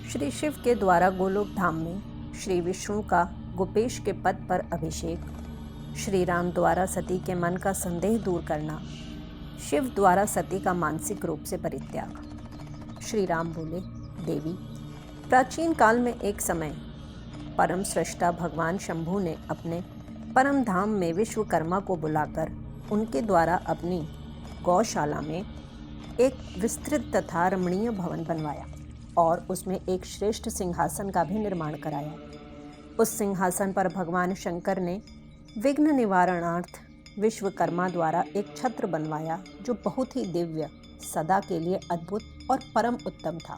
श्री शिव के द्वारा गोलोक धाम में श्री विष्णु का गोपेश के पद पर अभिषेक, श्री राम द्वारा सती के मन का संदेह दूर करना, शिव द्वारा सती का मानसिक रूप से परित्याग। श्री राम बोले, देवी, प्राचीन काल में एक समय परम सृष्टा भगवान शंभु ने अपने परम धाम में विश्वकर्मा को बुलाकर उनके द्वारा अपनी गौशाला में एक विस्तृत तथा रमणीय भवन बनवाया और उसमें एक श्रेष्ठ सिंहासन का भी निर्माण कराया। उस सिंहासन पर भगवान शंकर ने विघ्न निवारणार्थ विश्वकर्मा द्वारा एक छत्र बनवाया जो बहुत ही दिव्य, सदा के लिए अद्भुत और परम उत्तम था।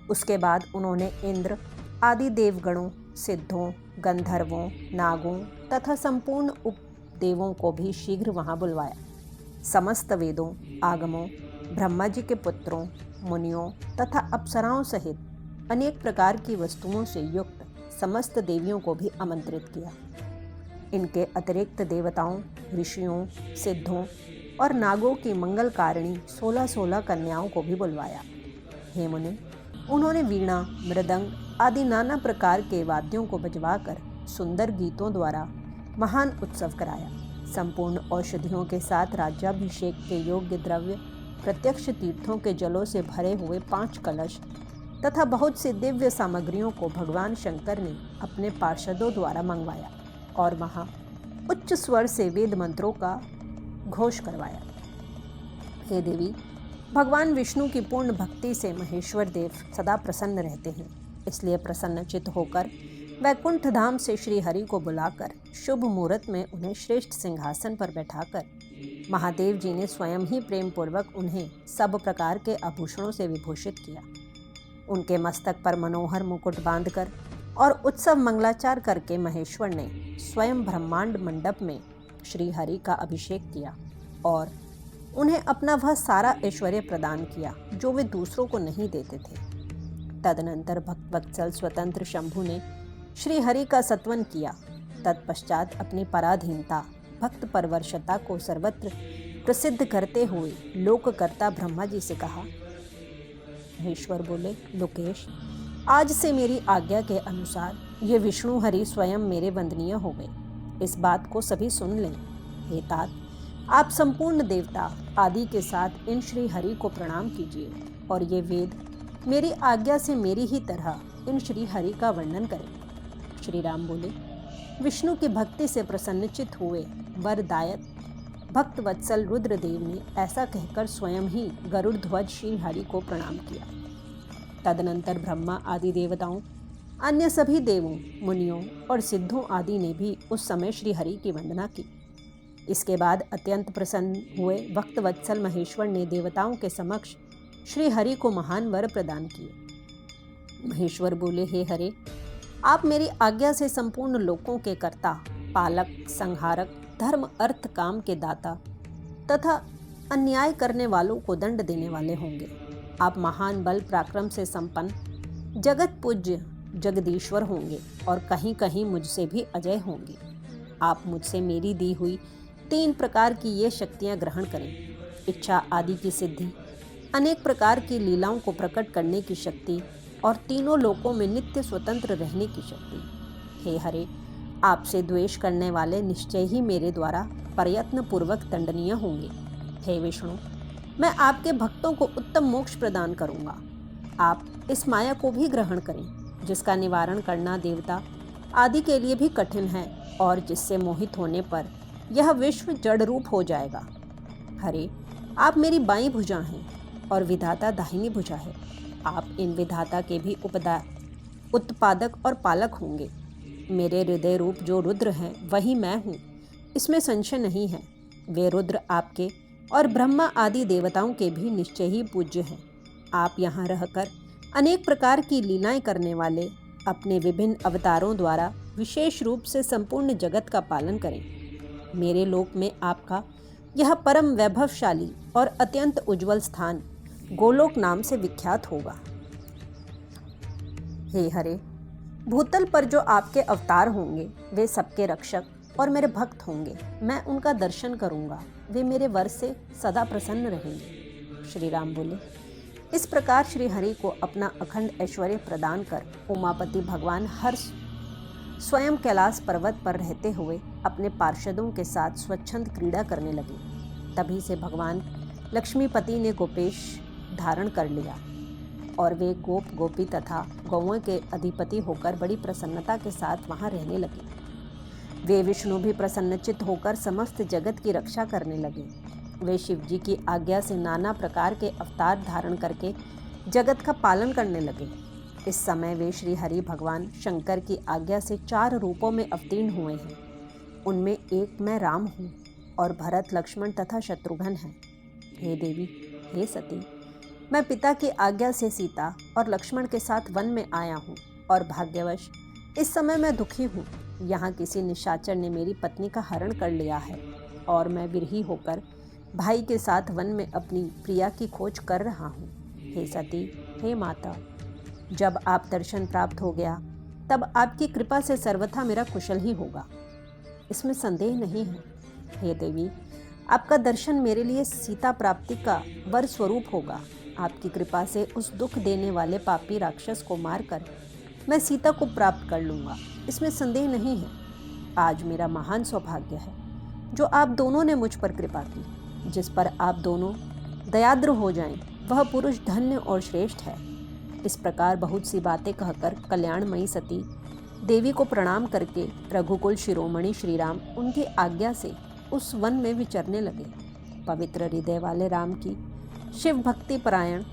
उसके बाद उन्होंने इंद्र आदि देवगणों, सिद्धों, गंधर्वों, नागों तथा संपूर्ण उपदेवों को भी शीघ्र वहां बुलवाया। समस्त वेदों, आगमों, ब्रह्मा जी के पुत्रों, मुनियों तथा अप्सराओं सहित अनेक प्रकार की वस्तुओं से युक्त समस्त देवियों को भी आमंत्रित किया। इनके अतिरिक्त देवताओं, ऋषियों, सिद्धों और नागों की मंगलकारिणी 16-16 कन्याओं को भी बुलवाया। हे मुनि, उन्होंने वीणा, मृदंग आदि नाना प्रकार के वाद्यों को बजवाकर सुंदर गीतों द्वारा महान उत्सव कराया। संपूर्ण औषधियों के साथ राज्याभिषेक के योग्य द्रव्य, प्रत्यक्ष तीर्थों के जलों से भरे हुए 5 कलश तथा बहुत सी दिव्य सामग्रियों को भगवान शंकर ने अपने पार्षदों द्वारा मंगवाया और वहां उच्च स्वर से वेद मंत्रों का घोष करवाया। हे देवी, भगवान विष्णु की पूर्ण भक्ति से महेश्वर देव सदा प्रसन्न रहते हैं, इसलिए प्रसन्नचित्त होकर वैकुंठ धाम से श्री हरि को बुलाकर शुभ मुहूर्त में उन्हें श्रेष्ठ सिंहासन पर बैठाकर महादेव जी ने स्वयं ही प्रेम पूर्वक उन्हें सब प्रकार के आभूषणों से विभूषित किया। उनके मस्तक पर मनोहर मुकुट बांधकर और उत्सव मंगलाचार करके महेश्वर ने स्वयं ब्रह्मांड मंडप में श्री हरि का अभिषेक किया और उन्हें अपना वह सारा ऐश्वर्य प्रदान किया जो वे दूसरों को नहीं देते थे। तदनंतर भक्तवत्सल स्वतंत्र शंभु ने श्री हरि का सत्वन किया। तत्पश्चात अपनी पराधीनता, भक्त परवर्षता को सर्वत्र प्रसिद्ध करते हुए लोककर्ता ब्रह्मा जी से कहा। महेश्वर बोले, लोकेश, आज से मेरी आज्ञा के अनुसार ये विष्णु हरि स्वयं मेरे वंदनीय हो गए। इस बात को सभी सुन लें। हे तात, आप संपूर्ण देवता आदि के साथ इन श्री हरि को प्रणाम कीजिए और ये वेद मेरी आज्ञा से मेरी ही तरह इन श्री हरि का वर्णन करें। श्री राम बोले, विष्णु की भक्ति से प्रसन्नचित हुए वरदायक भक्त वत्सल रुद्रदेव ने ऐसा कहकर स्वयं ही गरुड़ ध्वज श्री हरि को प्रणाम किया। तदनंतर ब्रह्मा आदि देवताओं, अन्य सभी देवों, मुनियों और सिद्धों आदि ने भी उस समय श्री हरि की वंदना की। इसके बाद अत्यंत प्रसन्न हुए भक्त वत्सल महेश्वर ने देवताओं के समक्ष श्री हरि को महान वर प्रदान किए। महेश्वर बोले, हे हरे, आप मेरी आज्ञा से संपूर्ण लोकों के कर्ता, पालक, संहारक, धर्म अर्थ काम के दाता तथा अन्याय करने वालों को दंड देने वाले होंगे। आप महान बल पराक्रम से संपन्न, जगत पूज्य जगदीश्वर होंगे और कहीं कहीं मुझसे भी अजय होंगे। आप मुझसे मेरी दी हुई 3 प्रकार की ये शक्तियाँ ग्रहण करें। इच्छा आदि की सिद्धि, अनेक प्रकार की लीलाओं को प्रकट करने की शक्ति और तीनों लोकों में नित्य स्वतंत्र रहने की शक्ति। हे हरे, आपसे द्वेष करने वाले निश्चय ही मेरे द्वारा प्रयत्न पूर्वक दंडनीय होंगे। हे विष्णु, मैं आपके भक्तों को उत्तम मोक्ष प्रदान करूंगा। आप इस माया को भी ग्रहण करें जिसका निवारण करना देवता आदि के लिए भी कठिन है और जिससे मोहित होने पर यह विश्व जड़ रूप हो जाएगा। हरे, आप मेरी बाईं भुजा हैं और विधाता दाहिनी भुजा है। आप इन विधाता के भी उत्पादक और पालक होंगे। मेरे हृदय रूप जो रुद्र हैं वही मैं हूँ, इसमें संशय नहीं है। वे रुद्र आपके और ब्रह्मा आदि देवताओं के भी निश्चय ही पूज्य हैं। आप यहाँ रहकर अनेक प्रकार की लीलाएं करने वाले अपने विभिन्न अवतारों द्वारा विशेष रूप से संपूर्ण जगत का पालन करें। मेरे लोक में आपका यह परम वैभवशाली और अत्यंत उज्जवल स्थान गोलोक नाम से विख्यात होगा। हे हरे, भूतल पर जो आपके अवतार होंगे वे सबके रक्षक और मेरे भक्त होंगे। मैं उनका दर्शन करूंगा, वे मेरे वर से सदा प्रसन्न रहेंगे। श्री राम बोले, इस प्रकार श्री हरि को अपना अखंड ऐश्वर्य प्रदान कर उमापति भगवान हर स्वयं कैलाश पर्वत पर रहते हुए अपने पार्षदों के साथ स्वच्छंद क्रीड़ा करने लगे। तभी से भगवान लक्ष्मीपति ने गोपेश धारण कर लिया और वे गोप गोपी तथा गौओं के अधिपति होकर बड़ी प्रसन्नता के साथ वहां रहने लगे। वे विष्णु भी प्रसन्नचित्त होकर समस्त जगत की रक्षा करने लगे। वे शिव जी की आज्ञा से नाना प्रकार के अवतार धारण करके जगत का पालन करने लगे। इस समय वे श्री हरि भगवान शंकर की आज्ञा से 4 रूपों में अवतीर्ण हुए हैं। उनमें एक मैं राम हूँ और भरत, लक्ष्मण तथा शत्रुघ्न हैं। हे देवी, हे सती, मैं पिता की आज्ञा से सीता और लक्ष्मण के साथ वन में आया हूँ और भाग्यवश इस समय मैं दुखी हूँ। यहाँ किसी निशाचर ने मेरी पत्नी का हरण कर लिया है और मैं विरही होकर भाई के साथ वन में अपनी प्रिया की खोज कर रहा हूँ। हे सती, हे माता, जब आप दर्शन प्राप्त हो गया तब आपकी कृपा से सर्वथा मेरा कुशल ही होगा, इसमें संदेह नहीं है। हे देवी, आपका दर्शन मेरे लिए सीता प्राप्ति का वर स्वरूप होगा। आपकी कृपा से उस दुख देने वाले पापी राक्षस को मारकर मैं सीता को प्राप्त कर लूँगा, इसमें संदेह नहीं है। आज मेरा महान सौभाग्य है जो आप दोनों ने मुझ पर कृपा की। जिस पर आप दोनों दयाद्र हो जाएं, वह पुरुष धन्य और श्रेष्ठ है। इस प्रकार बहुत सी बातें कहकर कल्याणमयी सती देवी को प्रणाम करके रघुकुल शिरोमणि श्री राम उनकी आज्ञा से उस वन में विचरने लगे। पवित्र हृदय वाले राम की शिव भक्ति परायण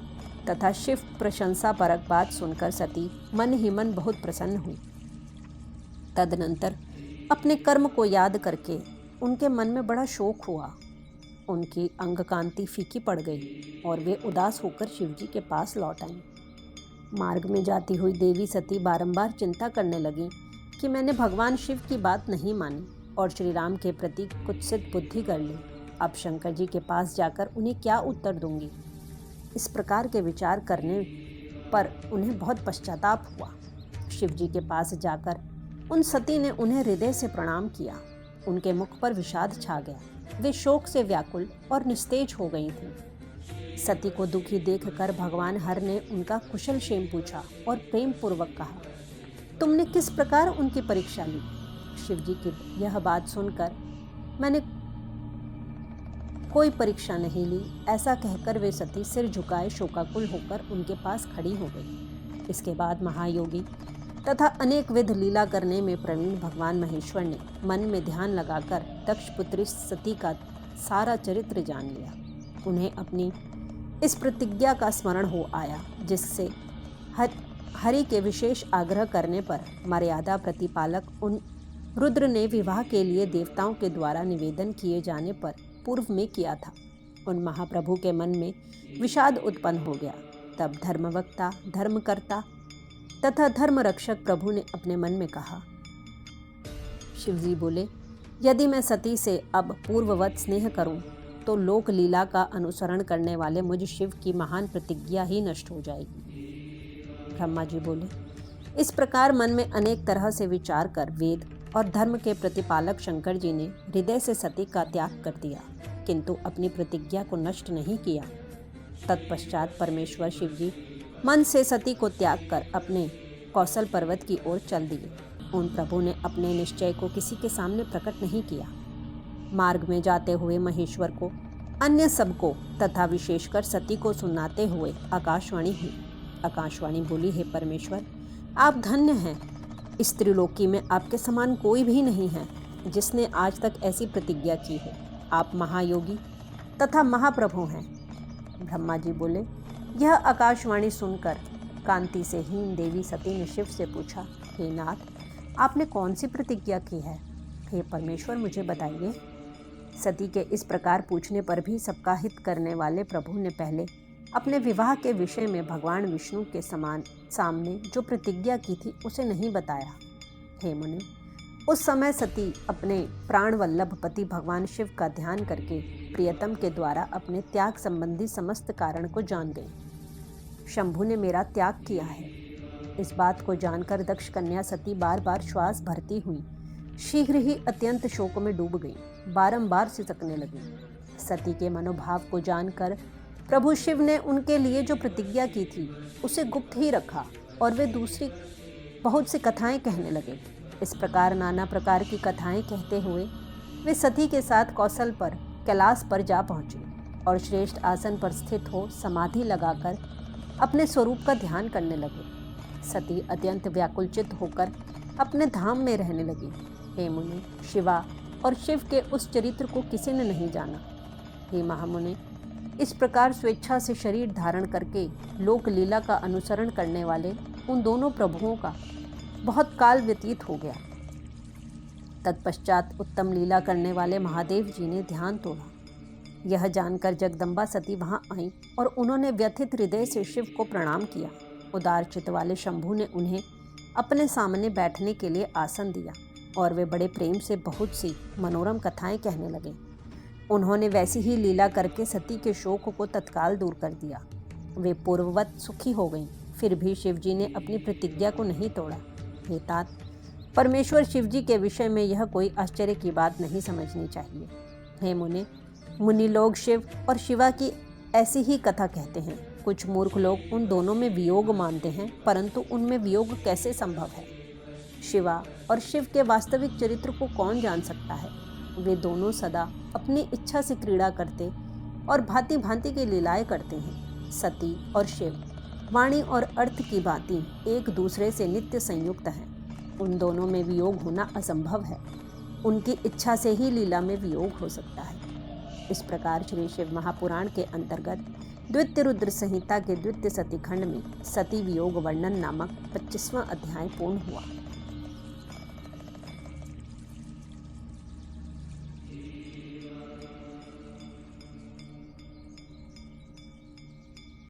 तथा शिव प्रशंसा परक बात सुनकर सती मन ही मन बहुत प्रसन्न हुई। तदनंतर अपने कर्म को याद करके उनके मन में बड़ा शोक हुआ। उनकी अंग कांति फीकी पड़ गई और वे उदास होकर शिव जी के पास लौट आईं। मार्ग में जाती हुई देवी सती बारंबार चिंता करने लगी कि मैंने भगवान शिव की बात नहीं मानी और श्री राम के प्रति कुत्सित बुद्धि कर ली। अब शंकर जी के पास जाकर उन्हें क्या उत्तर दूंगी। इस प्रकार के विचार करने पर उन्हें बहुत पश्चाताप हुआ। शिव जी के पास जाकर उन सती ने उन्हें हृदय से प्रणाम किया। उनके मुख पर विषाद छा गया। वे शोक से व्याकुल और निस्तेज हो गई थीं। सती को दुखी देखकर भगवान हर ने उनका कुशल क्षेम पूछा और प्रेम पूर्वक कहा, तुमने किस प्रकार उनकी परीक्षा ली। शिव जी की यह बात सुनकर, मैंने कोई परीक्षा नहीं ली, ऐसा कहकर वे सती सिर झुकाए शोकाकुल होकर उनके पास खड़ी हो गई। इसके बाद महायोगी तथा अनेक विध लीला करने में प्रवीण भगवान महेश्वर ने मन में ध्यान लगाकर दक्ष पुत्री सती का सारा चरित्र जान लिया। उन्हें अपनी इस प्रतिज्ञा का स्मरण हो आया जिससे हरि के विशेष आग्रह करने पर मर्यादा प्रतिपालक उन रुद्र ने विवाह के लिए देवताओं के द्वारा निवेदन किए जाने पर पूर्व में किया था। उन महाप्रभु के मन में विषाद उत्पन्न हो गया। तब धर्मवक्ता, धर्मकर्ता तथा धर्म रक्षक प्रभु ने अपने मन में कहा। शिवजी बोले, यदि मैं सती से अब पूर्ववत स्नेह करूं तो लोक लीला का अनुसरण करने वाले मुझ शिव की महान प्रतिज्ञा ही नष्ट हो जाएगी। ब्रह्मा जी बोले, इस प्रकार मन में अनेक तरह से विचार कर वेद और धर्म के प्रतिपालक शंकर जी ने हृदय से सती का त्याग कर दिया, किंतु अपनी प्रतिज्ञा को नष्ट नहीं किया। तत्पश्चात परमेश्वर शिव जी मन से सती को त्याग कर अपने कौशल पर्वत की ओर चल दिए। उन प्रभु ने अपने निश्चय को किसी के सामने प्रकट नहीं किया। मार्ग में जाते हुए महेश्वर को, अन्य सबको तथा विशेषकर सती को सुनाते हुए आकाशवाणी हुई। आकाशवाणी बोली, हे परमेश्वर, आप धन्य हैं। इस त्रिलोकी में आपके समान कोई भी नहीं है जिसने आज तक ऐसी प्रतिज्ञा की हो। आप महायोगी तथा महाप्रभु हैं। ब्रह्मा जी बोले, यह आकाशवाणी सुनकर कांति से हीन देवी सती ने शिव से पूछा, हे नाथ, आपने कौन सी प्रतिज्ञा की है। हे परमेश्वर, मुझे बताइए। सती के इस प्रकार पूछने पर भी सबका हित करने वाले प्रभु ने पहले अपने विवाह के विषय में भगवान विष्णु के सामने जो प्रतिज्ञा की थी उसे नहीं बताया। हे मुनि, उस समय सती अपने प्राण वल्लभ पति भगवान शिव का ध्यान करके प्रियतम के द्वारा अपने त्याग संबंधी समस्त कारण को जान गई। शंभु ने मेरा त्याग किया है। इस बात को जानकर दक्ष कन्या सती बार बार श्वास भरती हुई शीघ्र ही अत्यंत शोक में डूब गई, बारंबार सिसकने लगी। सती के मनोभाव को जानकर प्रभु शिव ने उनके लिए जो प्रतिज्ञा की थी उसे गुप्त ही रखा और वे दूसरी बहुत सी कथाएं कहने लगे। इस प्रकार नाना प्रकार की कथाएं कहते हुए वे सती के साथ कौशल पर कैलाश पर जा पहुँचे और श्रेष्ठ आसन पर स्थित हो समाधि लगाकर अपने स्वरूप का ध्यान करने लगे। सती अत्यंत व्याकुलचित होकर अपने धाम में रहने लगी। हे मुनि, शिवा और शिव के उस चरित्र को किसी ने नहीं जाना। हे महामुनि, इस प्रकार स्वेच्छा से शरीर धारण करके लोक लीला का अनुसरण करने वाले उन दोनों प्रभुओं का बहुत काल व्यतीत हो गया। तत्पश्चात उत्तम लीला करने वाले महादेव जी ने ध्यान तोड़ा। यह जानकर जगदम्बा सती वहां आईं और उन्होंने व्यथित हृदय से शिव को प्रणाम किया। उदार चित्त वाले शंभु ने उन्हें अपने सामने बैठने के लिए आसन दिया और वे बड़े प्रेम से बहुत सी मनोरम कथाएं कहने लगे। उन्होंने वैसी ही लीला करके सती के शोक को तत्काल दूर कर दिया। वे पूर्ववत सुखी हो गईं। फिर भी शिवजी ने अपनी प्रतिज्ञा को नहीं तोड़ा। हे तात, परमेश्वर शिवजी के विषय में यह कोई आश्चर्य की बात नहीं समझनी चाहिए। हे मुनि लोग शिव और शिवा की ऐसी ही कथा कहते हैं। कुछ मूर्ख लोग उन दोनों में वियोग मानते हैं, परंतु उनमें वियोग कैसे संभव है? शिवा और शिव के वास्तविक चरित्र को कौन जान सकता है? वे दोनों सदा अपनी इच्छा से क्रीड़ा करते और भांति भांति की लीलाएं करते हैं। सती और शिव वाणी और अर्थ की भांति एक दूसरे से नित्य संयुक्त हैं। उन दोनों में वियोग होना असंभव है। उनकी इच्छा से ही लीला में वियोग हो सकता है। इस प्रकार श्री शिव महापुराण के अंतर्गत द्वितीय रुद्र संहिता के द्वितीय सती खंड में सती वियोग वर्णन नामक 25वां अध्याय पूर्ण हुआ।